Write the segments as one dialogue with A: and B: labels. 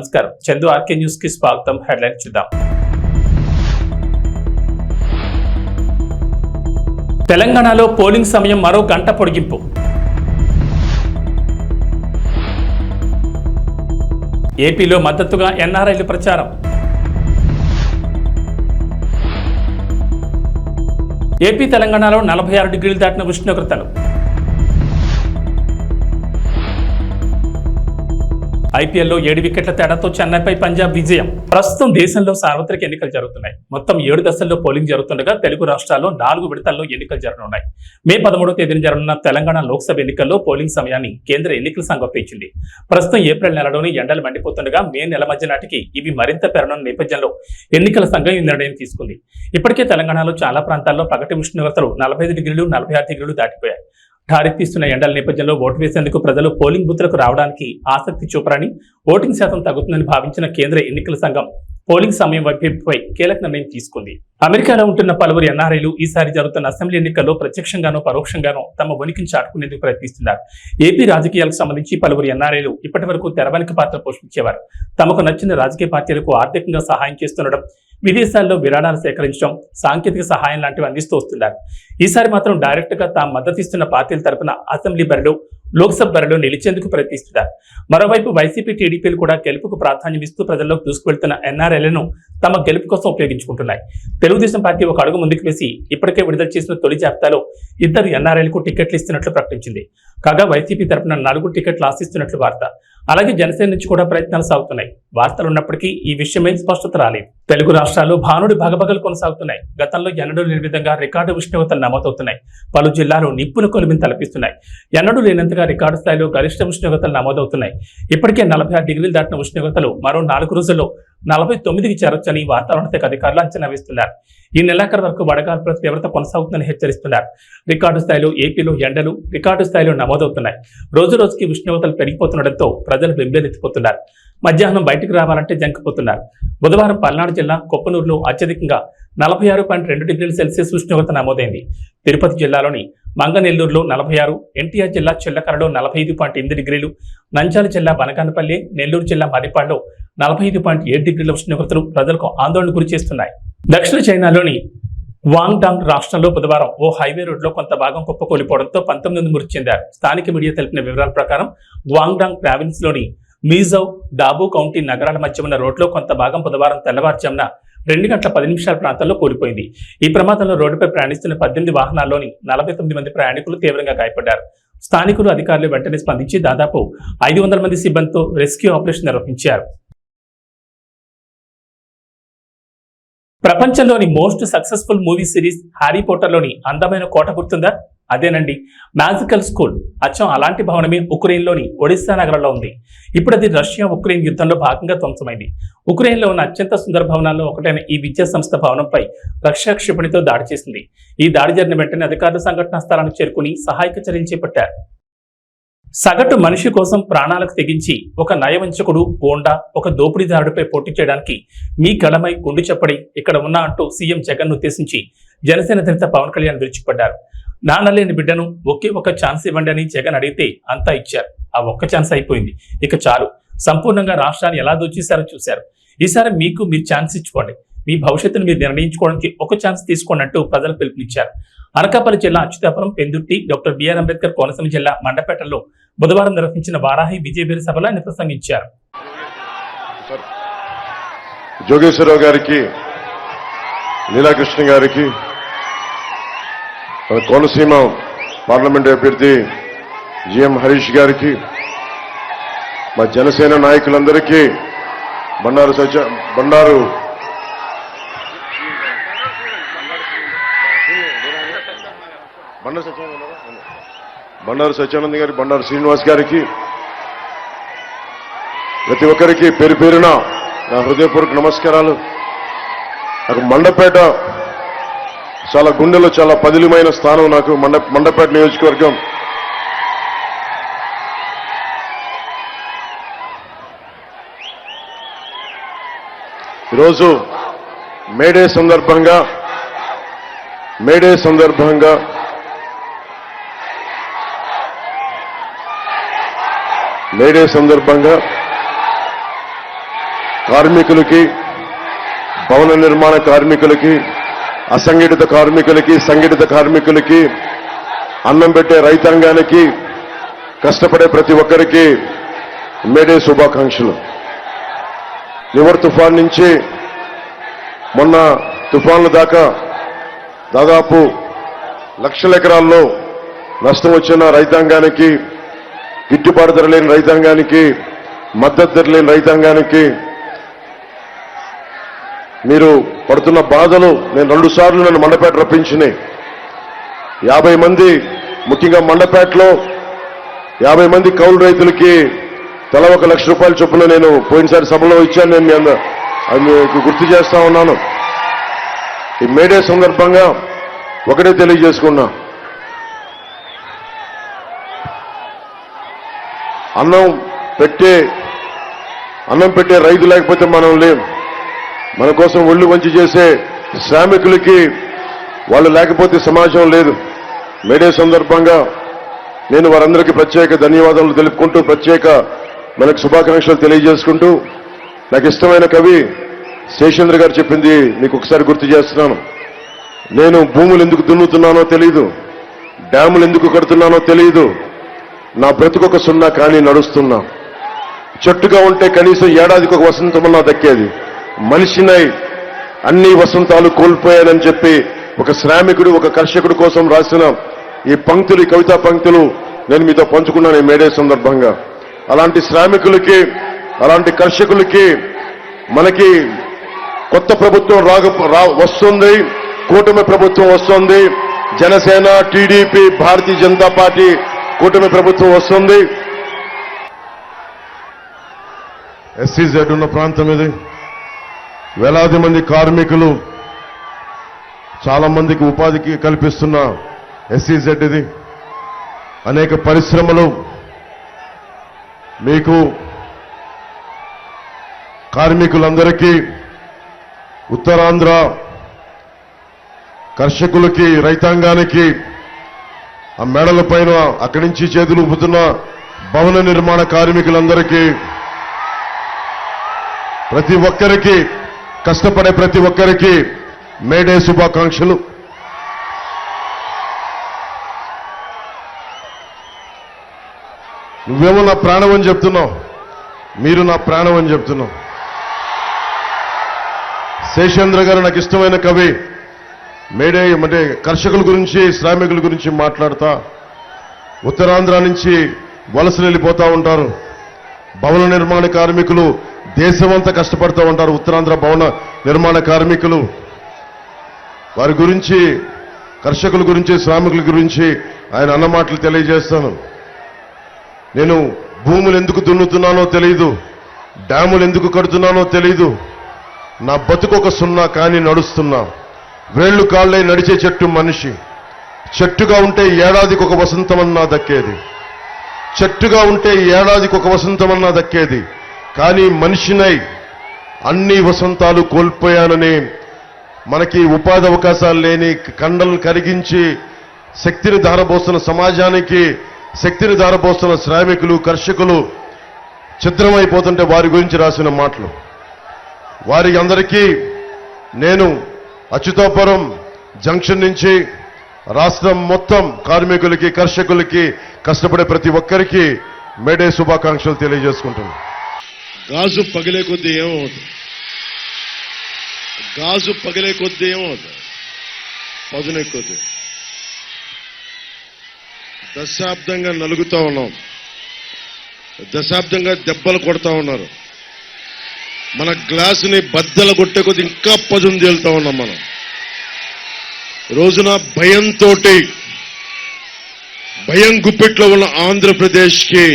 A: నమస్కారం. Chandu RK news కి స్వాగతం. హెడ్లైన్ చూద్దాం. తెలంగాణలో పోలింగ్ సమయం మరో గంట పొడిగింపు. ఏపీలో మద్దతుగా ఎన్ఆర్ఐలు ప్రచారం. ఏపీ తెలంగాణలో 46 డిగ్రీలు దాటిన ఉష్ణోగ్రతలు. ఐపీఎల్లో 7 వికెట్ల తేడాతో చెన్నైపై పంజాబ్ విజయం. ప్రస్తుతం దేశంలో సార్వత్రిక ఎన్నికలు జరుగుతున్నాయి. మొత్తం 7 దశల్లో పోలింగ్ జరుగుతుండగా తెలుగు రాష్ట్రాల్లో 4 విడతల్లో ఎన్నికలు జరగనున్నాయి. మే 13వ తేదీన జరగనున్న తెలంగాణ లోక్సభ ఎన్నికల్లో పోలింగ్ సమయాన్ని కేంద్ర ఎన్నికల సంఘం పెంచింది. ప్రస్తుతం ఏప్రిల్ నెలలోని ఎండలు మండిపోతుండగా మే నెల మధ్య నాటికి ఇవి మరింత పెరగనున్న నేపథ్యంలో ఎన్నికల సంఘం ఈ నిర్ణయం తీసుకుంది. ఇప్పటికే తెలంగాణలో చాలా ప్రాంతాల్లో పగటి ఉష్ణోగ్రతలు 45 డిగ్రీలు 46 డిగ్రీలు దాటిపోయాయి. ఠారెత్తిస్తున్న ఎండల నేపథ్యంలో ఓటు వేసేందుకు ప్రజలు పోలింగ్ బూత్లకు రావడానికి ఆసక్తి చూపరని, ఓటింగ్ శాతం తగ్గుతుందని భావించిన కేంద్ర ఎన్నికల సంఘం పోలింగ్ సమయం వైపుపై కీలక నిర్ణయం తీసుకుంది. అమెరికాలో ఉంటున్న పలువురు ఎన్ఆర్ఐలు ఈసారి జరుగుతున్న అసెంబ్లీ ఎన్నికల్లో ప్రత్యక్షంగానో పరోక్షంగానో తమ ఉనికిని చాటుకునేందుకు ప్రయత్నిస్తున్నారు. ఏపీ రాజకీయాలకు సంబంధించి పలువురు ఎన్ఆర్ఐలు ఇప్పటి వరకు తెరవెనుక పాత్ర పోషించేవారు. తమకు నచ్చిన రాజకీయ పార్టీలకు ఆర్థికంగా సహాయం చేస్తుండడం, విదేశాల్లో విరాళాలు సేకరించడం, సాంకేతిక సహాయం లాంటివి అందిస్తూ వస్తున్నారు. ఈసారి మాత్రం డైరెక్ట్ గా తాము మద్దతిస్తున్న పార్టీల తరపున అసెంబ్లీ బరిలో, లోక్సభ బరిలో నిలిచేందుకు ప్రయత్నిస్తున్నారు. మరోవైపు వైసీపీ, టీడీపీలు కూడా గెలుపుకు ప్రాధాన్యం ఇస్తూ ప్రజల్లోకి దూసుకువెళ్తున్న ఎన్ఆర్ఐలను తమ గెలుపు కోసం ఉపయోగించుకుంటున్నాయి. తెలుగుదేశం పార్టీ ఒక అడుగు ముందుకు వేసి ఇప్పటికే విడుదల చేసిన తొలి జాబితాలో 2 ఎన్ఆర్ఐలకు టికెట్లు ఇస్తున్నట్లు ప్రకటించింది. కాగా వైసీపీ తరపున 4 టికెట్లు ఆశిస్తున్నట్లు వార్త. అలాగే జనసేన నుంచి కూడా ప్రయత్నాలు సాగుతున్నాయి. వార్తలు ఉన్నప్పటికీ ఈ విషయమై స్పష్టత రాలేదు. తెలుగు రాష్ట్రాల్లో భానుడి భగభగలు కొనసాగుతున్నాయి. గతంలో ఎన్నడూ లేని విధంగా రికార్డు ఉష్ణోగ్రతలు నమోదవుతున్నాయి. పలు జిల్లాలు నిప్పుల కొలిమిని తలపిస్తున్నాయి. ఎన్నడూ లేనంతగా రికార్డు స్థాయిలో గరిష్ట ఉష్ణోగ్రతలు నమోదవుతున్నాయి. ఇప్పటికే 46 డిగ్రీలు దాటిన ఉష్ణోగ్రతలు మరో 4 రోజుల్లో 49కి చేరొచ్చని వాతావరణ శాఖ అధికారులు అంచనా వేస్తున్నారు. ఈ నెలాఖరు వరకు వడగాల్పుల తీవ్రత కొనసాగుతుందని హెచ్చరిస్తున్నారు. రికార్డు స్థాయిలో ఏపీలో ఎండలు రికార్డు స్థాయిలో నమోదవుతున్నాయి. రోజు రోజుకి ఉష్ణోగ్రతలు పెరిగిపోతుండటంతో ప్రజలు బెంబేలెత్తిపోతున్నారు. మధ్యాహ్నం బయటకు రావాలంటే జంకిపోతున్నారు. బుధవారం పల్నాడు జిల్లా కొప్పనూరులో అత్యధికంగా 46.2 డిగ్రీల సెల్సియస్ ఉష్ణోగ్రత నమోదైంది. తిరుపతి జిల్లాలోని మంగనెల్లూరులో 46, ఎన్టీఆర్ జిల్లా చిల్లకరలో 45.8 డిగ్రీలు, నంద్యాల జిల్లా బనగానపల్లి, నెల్లూరు జిల్లా మరిపాడులో 45.7 డిగ్రీల ఉష్ణోగ్రతలు ప్రజలకు ఆందోళన గురి చేస్తున్నాయి. దక్షిణ చైనాలోని వాంగ్డాంగ్ రాష్ట్రంలో బుధవారం ఓ హైవే రోడ్లో కొంత భాగం కుప్పకూలిపోవడంతో 19 మంది మృతి చెందారు. స్థానిక మీడియా తెలిపిన వివరాల ప్రకారం వాంగ్డాంగ్ ప్రావిన్స్ లోని మీజౌ, డాబు కౌంటీ నగరాల మధ్య ఉన్న రోడ్లో కొంత భాగం బుధవారం తెల్లవారుజామున 2 గంటల 10 నిమిషాల ప్రాంతంలో కూలిపోయింది. ఈ ప్రమాదంలో రోడ్డుపై ప్రయాణిస్తున్న 18 వాహనాల్లోని 49 మంది ప్రయాణికులు తీవ్రంగా గాయపడ్డారు. స్థానికులు, అధికారులు వెంటనే స్పందించి దాదాపు 500 మంది సిబ్బందితో రెస్క్యూ ఆపరేషన్ నిర్వహించారు. ప్రపంచంలోని most successful movie series Harry పోటర్లోని అందమైన కోట గుర్తుందా? అదేనండి, మ్యాజికల్ స్కూల్. అచ్చం అలాంటి భవనమే ఉక్రెయిన్లోని ఒడిస్సా నగరంలో ఉంది. ఇప్పుడు అది రష్యా ఉక్రెయిన్ యుద్ధంలో భాగంగా ధ్వంసమైంది. ఉక్రెయిన్లో ఉన్న అత్యంత సుందర భవనాల్లో ఒకటైన ఈ విద్యా సంస్థ భవనంపై రష్యా క్షిపణితో దాడి చేసింది. ఈ దాడి జరిగిన వెంటనే అధికారులు సంఘటనా స్థలానికి చేరుకుని సహాయక చర్యలు చేపట్టారు. సగటు మనిషి కోసం ప్రాణాలకు తెగించి ఒక నయవంచకుడు, గోండా, ఒక దోపిడీదారుడిపై పోటీ చేయడానికి మీ గళమై గుండు చెప్పడి ఇక్కడ ఉన్నా అంటూ సీఎం జగన్ ఉద్దేశించి జనసేన అధినేత పవన్ కళ్యాణ్ విరుచుకుపడ్డారు. నాన్నలేని బిడ్డను ఒకే ఒక ఛాన్స్ ఇవ్వండి అని జగన్ అడిగితే అంతా ఇచ్చారు. ఆ ఒక్క ఛాన్స్ అయిపోయింది, ఇక చాలు. సంపూర్ణంగా రాష్ట్రాన్ని ఎలా దోచేశారో చూశారు. ఈసారి మీరు ఛాన్స్ ఇచ్చుకోండి. మీ భవిష్యత్తును మీరు నిర్ణయించుకోవడానికి ఒక ఛాన్స్ తీసుకోండి అంటూ ప్రజలు పిలుపునిచ్చారు. అనకాపల్లి జిల్లా అచ్యుతాపురం, పెందుర్తి, డాక్టర్ బిఆర్ అంబేద్కర్ కోనసీమ జిల్లా మండపేటలో బుధవారం నిర్వహించిన వారాహి విజయబేరి సభలో ఆయన ప్రసంగించారు.
B: జోగేశ్వరరావు గారికి, లీలాకృష్ణ గారికి, కోనసీమ పార్లమెంట్ అభ్యర్థి జిఎం హరీష్ గారికి, మా జనసేన నాయకులందరికీ, బండారు సత్యానంద్ గారి, బండారు శ్రీనివాస్ గారికి, ప్రతి ఒక్కరికి పేరు పేరున నా హృదయపూర్వక నమస్కారాలు. నాకు మండపేట చాలా గుండెలో చాలా పదిలమైన స్థానం. నాకు మండపేట నియోజకవర్గం ఈరోజు మేడే సందర్భంగా కార్మికులకి, భవన నిర్మాణ కార్మికులకి, అసంఘటిత కార్మికులకి, సంఘటిత కార్మికులకి, అన్నం పెట్టే రైతాంగానికి, కష్టపడే ప్రతి ఒక్కరికి మేడే శుభాకాంక్షలు. నివర్ తుఫాన్ నుంచి మొన్న తుఫాన్ల దాకా దాదాపు లక్షల ఎకరాల్లో నష్టం వచ్చిన రైతాంగానికి, గిట్టుబాటు ధర లేని రైతాంగానికి, మద్దతు ధర లేని రైతాంగానికి మీరు పడుతున్న బాధలు నేను 2 సార్లు నన్ను మండపేట రప్పించినాయి. 50 మంది, ముఖ్యంగా మండపేటలో 50 మంది కౌలు రైతులకి తల 1 లక్ష రూపాయల చొప్పున నేను పోయినసారి సభలో ఇచ్చాను. నేను అది మీకు గుర్తు చేస్తా ఉన్నాను. ఈ మేడే సందర్భంగా ఒకటే తెలియజేసుకున్నా, అన్నం పెట్టే రైతు లేకపోతే మనం లేం. మన కోసం ఒళ్ళు వంచి చేసే శ్రామికులకి వాళ్ళు లేకపోతే సమాజం లేదు. మేడే సందర్భంగా నేను వారందరికీ ప్రత్యేక ధన్యవాదాలు తెలుపుకుంటూ, ప్రత్యేక మనకు శుభాకాంక్షలు తెలియజేసుకుంటూ, నాకు ఇష్టమైన కవి శేషేంద్ర గారు చెప్పింది మీకు ఒకసారి గుర్తు చేస్తున్నాను. నేను భూములు ఎందుకు దున్నుతున్నానో తెలియదు, డ్యాములు ఎందుకు కడుతున్నానో తెలియదు, నా బ్రతుకొక సున్నా కానీ నడుస్తున్నా. చెట్టుగా ఉంటే కనీసం ఏడాదికి ఒక వసంతమన్నా దక్కేది. మనిషినై అన్ని వసంతాలు కోల్పోయానని చెప్పి ఒక శ్రామికుడు, ఒక కర్షకుడు కోసం రాసిన ఈ పంక్తులు, ఈ కవితా పంక్తులు నేను మీతో పంచుకున్నాను ఈ మేడే సందర్భంగా. అలాంటి శ్రామికులకి, అలాంటి కర్షకులకి మనకి కొత్త ప్రభుత్వం వస్తుంది, కూటమి ప్రభుత్వం వస్తుంది. జనసేన, టీడీపీ, భారతీయ జనతా పార్టీ కూటమి ప్రభుత్వం వస్తుంది. ఎస్సీజెడ్ ఉన్న ప్రాంతం ఇది. వేలాది మంది కార్మికులు, చాలా మందికి ఉపాధికి కల్పిస్తున్న ఎస్సీజెడ్ ఇది. అనేక పరిశ్రమలు, మీకు కార్మికులందరికీ, ఉత్తరాంధ్ర కర్షకులకి, రైతాంగానికి, ఆ మేడల పైన అక్కడి నుంచి చేతులు ఊపుతున్న భవన నిర్మాణ కార్మికులందరికీ, ప్రతి ఒక్కరికి, కష్టపడే ప్రతి ఒక్కరికి మేడే శుభాకాంక్షలు. నువ్వేమో నా ప్రాణం అని చెప్తున్నావు, మీరు నా ప్రాణం అని చెప్తున్నావు. శేషేంద్ర గారు నాకు ఇష్టమైన కవి. మేడే అంటే కర్షకుల గురించి, శ్రామికుల గురించి మాట్లాడతా, ఉత్తరాంధ్ర నుంచి వలసలు వెళ్ళిపోతా ఉంటారు. భవన నిర్మాణ కార్మికులు దేశమంతా కష్టపడుతూ ఉంటారు. ఉత్తరాంధ్ర భవన నిర్మాణ కార్మికులు, వారి గురించి, కర్షకుల గురించి, శ్రామికుల గురించి ఆయన అన్న మాటలు తెలియజేస్తాను. నేను భూములు ఎందుకు దున్నుతున్నానో తెలియదు, డ్యాములు ఎందుకు కడుతున్నానో తెలియదు, నా బతుకొక సున్నా కానీ నడుస్తున్నా. వేళ్లు కాళ్ళై నడిచే చెట్టు మనిషి. చెట్టుగా ఉంటే ఏడాదికి ఒక వసంతమన్నా దక్కేది. చెట్టుగా ఉంటే ఏడాదికి ఒక వసంతమన్నా దక్కేది. కానీ మనిషినై అన్ని వసంతాలు కోల్పోయానని, మనకి ఉపాధి అవకాశాలు లేని, కండలు కరిగించి శక్తిని ధారపోస్తున్న సమాజానికి శక్తిని ధారపోస్తున్న శ్రామికులు, కర్షకులు ఛిద్రమైపోతుంటే వారి గురించి రాసిన మాటలు. వారి అందరికీ నేను అచ్యుతాపురం జంక్షన్ నుంచి రాష్ట్రం మొత్తం కార్మికులకి, కర్షకులకి, కష్టపడే ప్రతి ఒక్కరికి మేడే శుభాకాంక్షలు తెలియజేసుకుంటున్నాను.
C: గాజు పగిలే కొద్దీ ఏమవుతుంది? గాజు పగిలే కొద్దీ ఏమవుతుంది? పదునే కొద్దీ. దశాబ్దంగా నలుగుతా ఉన్నాం, దశాబ్దంగా దెబ్బలు కొడతా ఉన్నారు. మన గ్లాసుని బద్దలు కొట్టే కొద్దీ ఇంకా పదును తేలుతా ఉన్నాం మనం. రోజున భయంతో, భయం గుప్పిట్లో ఉన్న ఆంధ్రప్రదేశ్కి,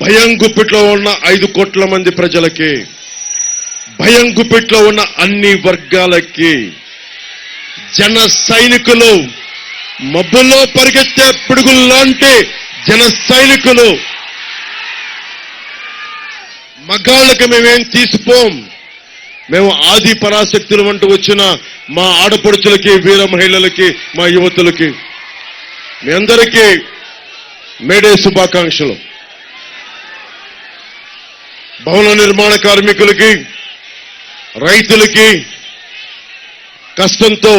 C: భయం గుప్పిట్లో ఉన్న 5 కోట్ల మంది ప్రజలకి, భయం గుప్పిట్లో ఉన్న అన్ని వర్గాలకి జన సైనికులు, మబ్బుల్లో పరిగెత్తే పిడుగుల్లాంటి జన సైనికులు, మగాళ్ళకి మేమేం తీసిపోం. మేము ఆది పరాశక్తులు అంటూ వచ్చిన మా ఆడపడుచులకి, వీర మహిళలకి, మా యువతులకి మీ అందరికీ మేడే శుభాకాంక్షలు. భవన నిర్మాణ కార్మికులకి, రైతులకి, కష్టంతో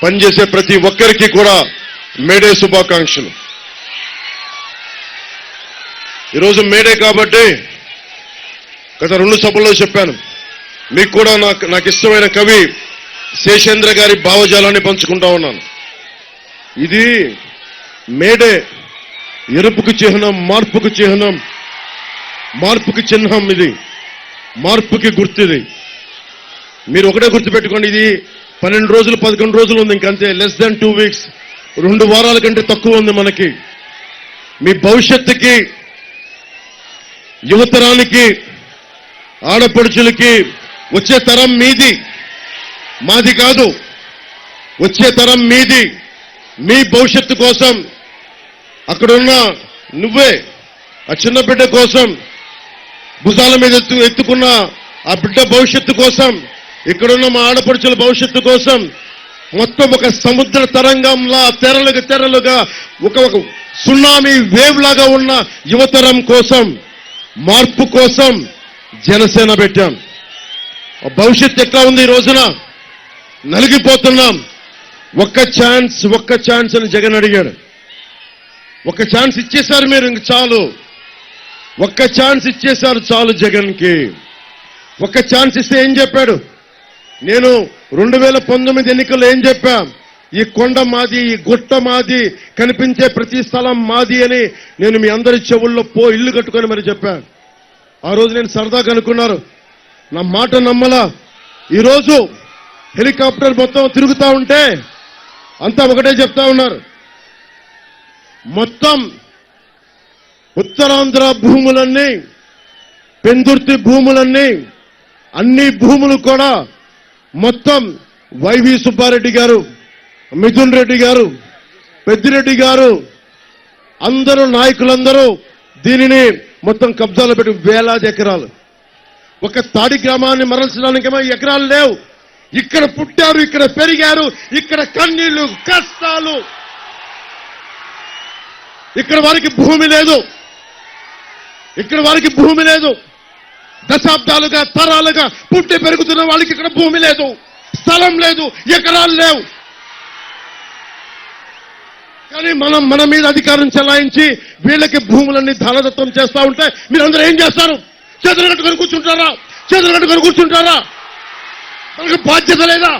C: పనిచేసే ప్రతి ఒక్కరికి కూడా మేడే శుభాకాంక్షలు. ఈరోజు మేడే కాబట్టి గత 2 సభల్లో చెప్పాను, మీకు కూడా నాకు ఇష్టమైన కవి శేషేంద్ర గారి భావజాలాన్ని పంచుకుంటా ఉన్నాను. ఇది మేడే ఎరుపుకు చిహ్నం, మార్పుకు చిహ్నం, మార్పుకి చిహ్నం, ఇది మార్పుకి గుర్తుది. మీరు ఒకటే గుర్తుపెట్టుకోండి, ఇది 12 రోజులు 11 రోజులు ఉంది, ఇంకంతే, లెస్ దాన్ 2 వీక్స్, 2 వారాల కంటే తక్కువ ఉంది మనకి. మీ భవిష్యత్తుకి, యువతరానికి, ఆడపడుచులకి, వచ్చే తరం మీది, మాది కాదు, వచ్చే తరం మీది. మీ భవిష్యత్తు కోసం, అక్కడున్న నువ్వే ఆ చిన్న బిడ్డ కోసం భుజాల మీద ఎత్తుకున్న ఆ బిడ్డ భవిష్యత్తు కోసం, ఇక్కడున్న మా ఆడపడుచుల భవిష్యత్తు కోసం, మొత్తం ఒక సముద్ర తరంగంలా తెరలుగా ఒక సునామీ వేవ్ లాగా ఉన్న యువతరం కోసం, మార్పు కోసం జనసేన పెట్టాం. భవిష్యత్తు ఎట్లా ఉంది? ఈ రోజున నలిగిపోతున్నాం. ఒక్క ఛాన్స్ అని జగన్ అడిగాడు. ఒక్క ఛాన్స్ ఇచ్చేశారు మీరు, ఇంక చాలు. ఒక్క ఛాన్స్ ఇచ్చేశారు చాలు జగన్కి. ఒక్క ఛాన్స్ ఇస్తే ఏం చెప్పాడు? నేను 2019 ఎన్నికల్లో ఏం చెప్పా? ఈ కొండ మాది, ఈ గుట్ట మాది, కనిపించే ప్రతి స్థలం మాది అని నేను మీ అందరి చెవుల్లో ఇల్లు కట్టుకొని మరి చెప్పాను. ఆ రోజు నేను సరదాగా అనుకున్నారు, నా మాట నమ్మలా. ఈరోజు హెలికాప్టర్ మొత్తం తిరుగుతా ఉంటే అంతా ఒకటే చెప్తా ఉన్నారు, మొత్తం ఉత్తరాంధ్ర భూములన్నీ, పెందుర్తి భూములన్నీ, అన్ని భూములు కూడా మొత్తం వైవి సుబ్బారెడ్డి గారు, మిథున్ రెడ్డి గారు, పెద్దిరెడ్డి గారు, అందరూ నాయకులందరూ దీనిని మొత్తం కబ్జాలో పెట్టి వేలాది ఎకరాలు. ఒక తాడి గ్రామాన్ని మరల్చడానికేమో ఎకరాలు లేవు. ఇక్కడ పుట్టారు, ఇక్కడ పెరిగారు, ఇక్కడ కన్నీళ్లు, కష్టాలు. ఇక్కడ వారికి భూమి లేదు, ఇక్కడ వారికి భూమి లేదు. దశాబ్దాలుగా, తరాలుగా పుట్టి పెరుగుతున్న వాళ్ళకి ఇక్కడ భూమి లేదు, స్థలం లేదు, ఎకరాలు లేవు. కానీ మన మీద అధికారం చెలాయించి వీళ్ళకి భూములన్నీ ధనదత్తం చేస్తా ఉంటే మీరందరూ ఏం చేస్తారు? చేతులు కట్టుకొని కూర్చుంటారా? మనకి బాధ్యత లేదా?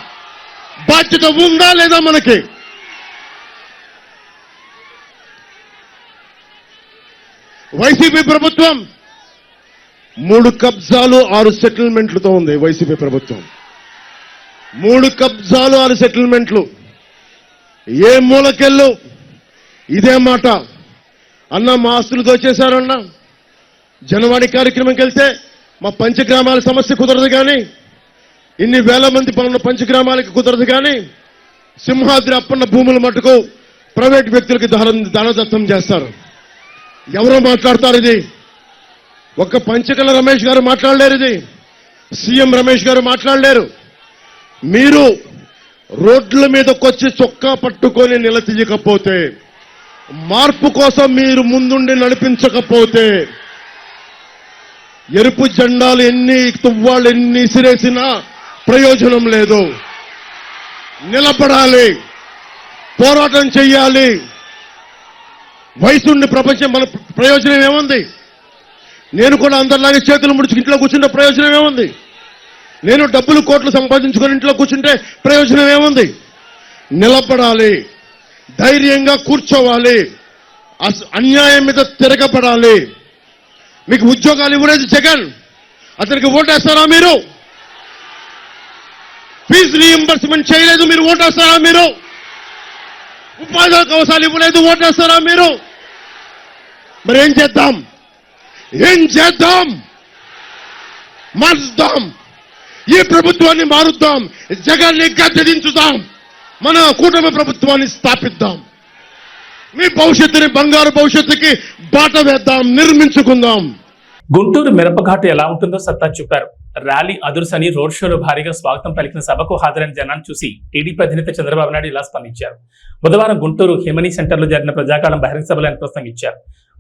C: బాధ్యత ఉందా లేదా మనకి? వైసీపీ ప్రభుత్వం 3 కబ్జాలు 6 సెటిల్మెంట్లతో ఉంది. వైసీపీ ప్రభుత్వం 3 కబ్జాలు 6 సెటిల్మెంట్లు. ఏ మూలకెళ్ళు ఇదే మాట. అన్న మా ఆస్తులు దోచేశారన్నా, జనవాణి కార్యక్రమంకి వెళ్తే మా పంచగ్రామాల సమస్య కుదరదు, కానీ ఇన్ని వేల మంది పనున్న పంచగ్రామాలకి కుదరదు, కానీ సింహాద్రి అప్పన్న భూముల మటుకు ప్రైవేట్ వ్యక్తులకి దానదత్తం చేస్తారు. ఎవరో మాట్లాడతారు ఇది? ఒక్క పంచకల రమేష్ గారు మాట్లాడలేరు, ఇది సీఎం రమేష్ గారు మాట్లాడలేరు. మీరు రోడ్ల మీదకొచ్చి చొక్కా పట్టుకొని నిలదీయకపోతే, మార్పు కోసం మీరు ముందుండి నడిపించకపోతే, ఎరుపు జెండాలు ఎన్ని తువ్వాళ్ళు ఎన్ని ఇసిరేసినా ప్రయోజనం లేదు. నిలబడాలి, పోరాటం చెయ్యాలి. వయసుండి ప్రపంచం మన ప్రయోజనం ఏముంది? నేను కూడా అందరిలాగే చేతులు ముడుచుకు ఇంట్లో కూర్చుంటే ప్రయోజనం ఏముంది? నేను డబ్బులు కోట్లు సంపాదించుకొని ఇంట్లో కూర్చుంటే ప్రయోజనం ఏముంది? నిలబడాలి, ధైర్యంగా కూర్చోవాలి, అన్యాయం మీద తిరగబడాలి. మీకు ఉద్యోగాలు ఇవ్వలేదు జగన్, అతనికి ఓటేస్తారా మీరు? ఫీజు రీయింబర్స్మెంట్ చేయలేదు, మీరు ఓటేస్తారా మీరు? ఉపాధి అవకాశాలు ఇవ్వలేదు, ఓటేస్తారా మీరు? మరి ఏం చేద్దాం? మారుద్దాం, ఈ ప్రభుత్వాన్ని మారుద్దాం, జగన్ని గద్దెదించుదాం, మన కూటమి ప్రభుత్వాన్ని స్థాపిద్దాం. మీ భవిష్యత్తుని, బంగారు భవిష్యత్తుకి బాట వేద్దాం, నిర్మించుకుందాం.
A: గుంటూరు మిరపఘాటు ఎలా ఉంటుందో సత్తా చూపారు. ర్యాలీ అదుర్సని రోడ్ షోలో భారీగా స్వాగతం పలికిన సభకు హాజరైన జనాన్ని చూసి టీడీపీ అధినేత చంద్రబాబు నాయుడు ఇలా స్పందించారు. బుధవారం గుంటూరు హిమనీ సెంటర్లో జరిగిన ప్రజాకాలం బహిరంగ సభలో ఆయన ప్రసంగించారు.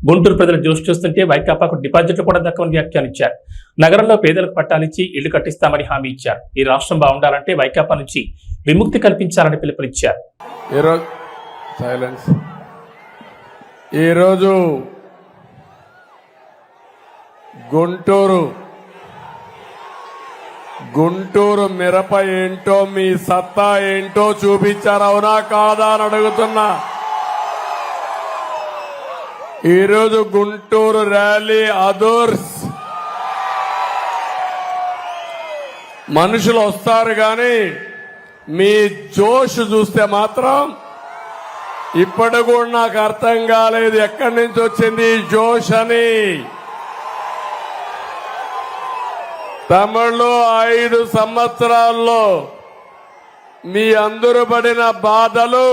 A: గుంటూరు ప్రజల జోష్ చూస్తుంటే వైకాపాకు డిపాజిట్లు కూడా దక్కవని వ్యాఖ్యానించారు. నగరంలో పేదలకు పట్టాలిచ్చి ఇళ్లు కట్టిస్తామని హామీ ఇచ్చారు. ఈ రాష్ట్రం బాగుండాలంటే వైకాపా నుంచి విముక్తి కల్పించాలని పిలుపునిచ్చారు.
D: ఈరోజు గుంటూరు మిరప ఏంటో, మీ సత్తా ఏంటో చూపించారు, అవునా కాదా అని అడుగుతున్నా. ఈరోజు గుంటూరు ర్యాలీ అదర్స్ మనుషులు వస్తారు కానీ మీ జోష్ చూస్తే మాత్రం ఇప్పటి కూడా నాకు అర్థం కాలేదు ఎక్కడి నుంచి వచ్చింది ఈ జోష్ అని. తమిళలో 5 సంవత్సరాల్లో మీ అందరూ పడిన బాధలు,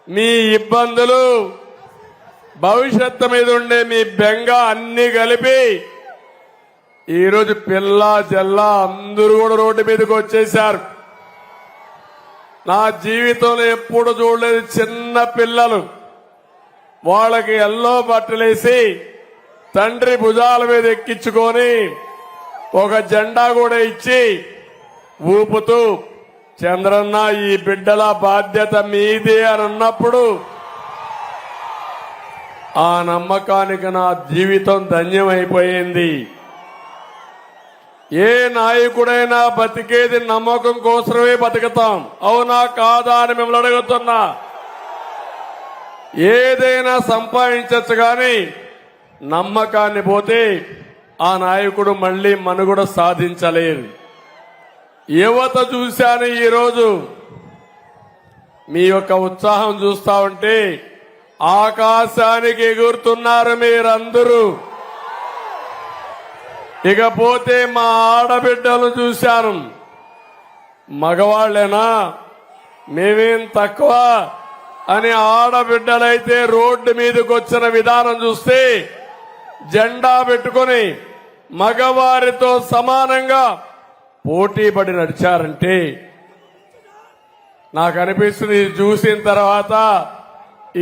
D: మీ ఇబ్బందులు, భవిష్యత్తు మీద ఉండే మీ బెంగ అన్ని కలిపి ఈరోజు పిల్ల జల్లా అందరూ కూడా రోడ్డు మీదకి వచ్చేశారు. నా జీవితంలో ఎప్పుడు చూడలేదు చిన్న పిల్లలు వాళ్ళకి ఎల్లో బట్టలేసి తండ్రి భుజాల మీద ఎక్కించుకొని ఒక జెండా కూడా ఇచ్చి ఊపుతూ చంద్రన్న ఈ బిడ్డల బాధ్యత మీదే అని అన్నప్పుడు ఆ నమ్మకానికి నా జీవితం ధన్యమైపోయింది. ఏ నాయకుడైనా బతికేది నమ్మకం కోసమే బతుకుతాం, అవునా కాదా అని మిమ్మల్ని అడుగుతున్నా. ఏదైనా సంపాదించచ్చు కానీ నమ్మకాన్ని పోతే ఆ నాయకుడు మళ్లీ మనుగడ సాధించలేరు. యువత చూశాను ఈరోజు మీ యొక్క ఉత్సాహం చూస్తా ఉంటే ఆకాశానికి ఎగురుతున్నారు మీరందరూ. ఇకపోతే మా ఆడబిడ్డలు చూశాను, మగవాళ్ళేనా మేమేం తక్కువ అని ఆడబిడ్డలైతే రోడ్డు మీదకి వచ్చిన విధానం చూస్తే జెండా పెట్టుకొని మగవారితో సమానంగా పోటీ పడి నడిచారంటే నాకు అనిపిస్తుంది చూసిన తర్వాత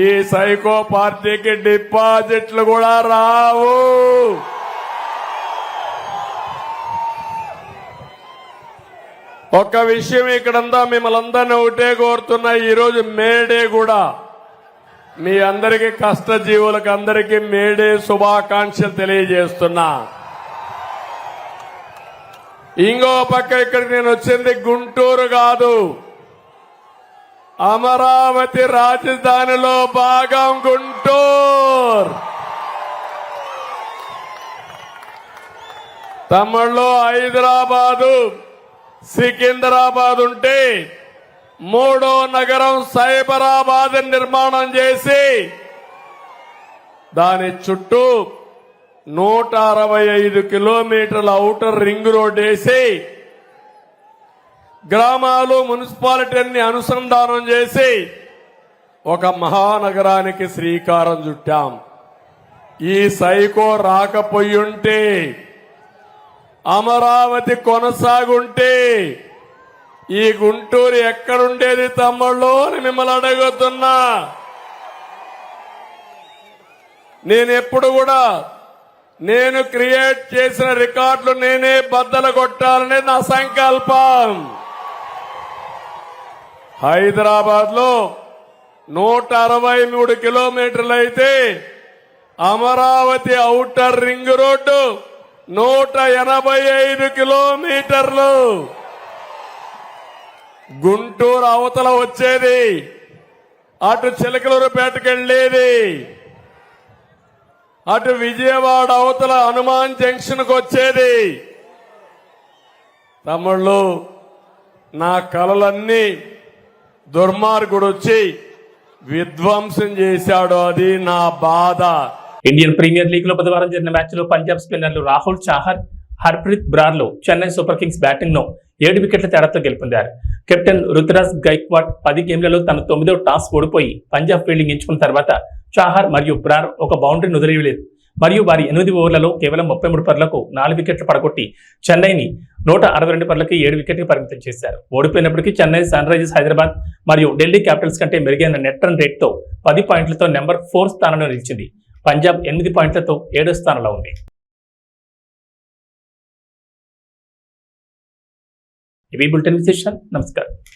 D: ఈ సైకో పార్టీకి డిపాజిట్లు కూడా రావు. ఒక్క విషయం ఇక్కడంతా మిమ్మల్ని అందరినీ ఒకటే కోరుతున్నా, ఈరోజు మేడే కూడా మీ అందరికీ కష్టజీవులకు అందరికీ మేడే శుభాకాంక్షలు తెలియజేస్తున్నా. ఇంకో పక్క ఇక్కడికి నేను వచ్చింది గుంటూరు కాదు, అమరావతి రాజధానిలో భాగం గుంటూరు. తమిళలో హైదరాబాదు సికింద్రాబాద్ ఉంటే మూడో నగరం సైబరాబాద్ నిర్మాణం చేసి దాని చుట్టూ 165 కిలోమీటర్ల ఔటర్ రింగ్ రోడ్ వేసి గ్రామాలు మున్సిపాలిటీని అనుసంధానం చేసి ఒక మహానగరానికి శ్రీకారం చుట్టాం. ఈ సైకో రాకపోయుంటే, అమరావతి కొనసాగుంటే ఈ గుంటూరు ఎక్కడుండేది తమ్ముళ్ళు అని మిమ్మల్ని అడుగుతున్నా. నేనెప్పుడు కూడా నేను క్రియేట్ చేసిన రికార్డులు నేనే బద్దలు కొట్టాలనే నా సంకల్పం. హైదరాబాద్ లో 163 కిలోమీటర్లు అయితే అమరావతి ఔటర్ రింగ్ రోడ్డు 185 కిలోమీటర్లు. గుంటూరు అవతల వచ్చేది, అటు చిలకలూరుపేటకు వెళ్లేది, అటు విజయవాడ అవతల హనుమాన్ జంక్షన్ కు వచ్చేది. తమ్ముళ్ళు, నా కలలన్నీ దుర్మార్గుడు వచ్చి విధ్వంసం చేశాడు, అది నా బాధ.
A: ఇండియన్ ప్రీమియర్ లీగ్ లో బుధవారం జరిగిన మ్యాచ్ లో పంజాబ్ స్పిన్నర్లు రాహుల్ చాహర్, హర్ప్రీత్ బ్రార్ లో చెన్నై సూపర్ కింగ్స్ బ్యాటింగ్ ను 7 వికెట్ల తేడాతో గెలుపొందారు. కెప్టెన్ రుతురాజ్ గైక్వాడ్ 10 గేమ్లలో తన 9వ టాస్ ఓడిపోయి పంజాబ్ ఫీల్డింగ్ ఎంచుకున్న తర్వాత చాహర్ మరియు బ్రార్ ఒక బౌండరీని వదిలేయలేదు. మరియు వారి 8 ఓవర్లలో కేవలం 33 పరులకు 4 వికెట్లు పడగొట్టి చెన్నైని 162 పరులకి 7 వికెట్కి పరిమితం చేశారు. ఓడిపోయినప్పటికీ చెన్నై సన్ రైజర్స్ హైదరాబాద్ మరియు ఢిల్లీ క్యాపిటల్స్ కంటే మెరుగైన నెట్ రన్ రేట్తో 10 పాయింట్లతో నెంబర్ 4 స్థానంలో నిలిచింది. పంజాబ్ 8 పాయింట్లతో 7వ స్థానంలో ఉంది. ఇవి బులెటిన్ విశేషాలు. నమస్కారం.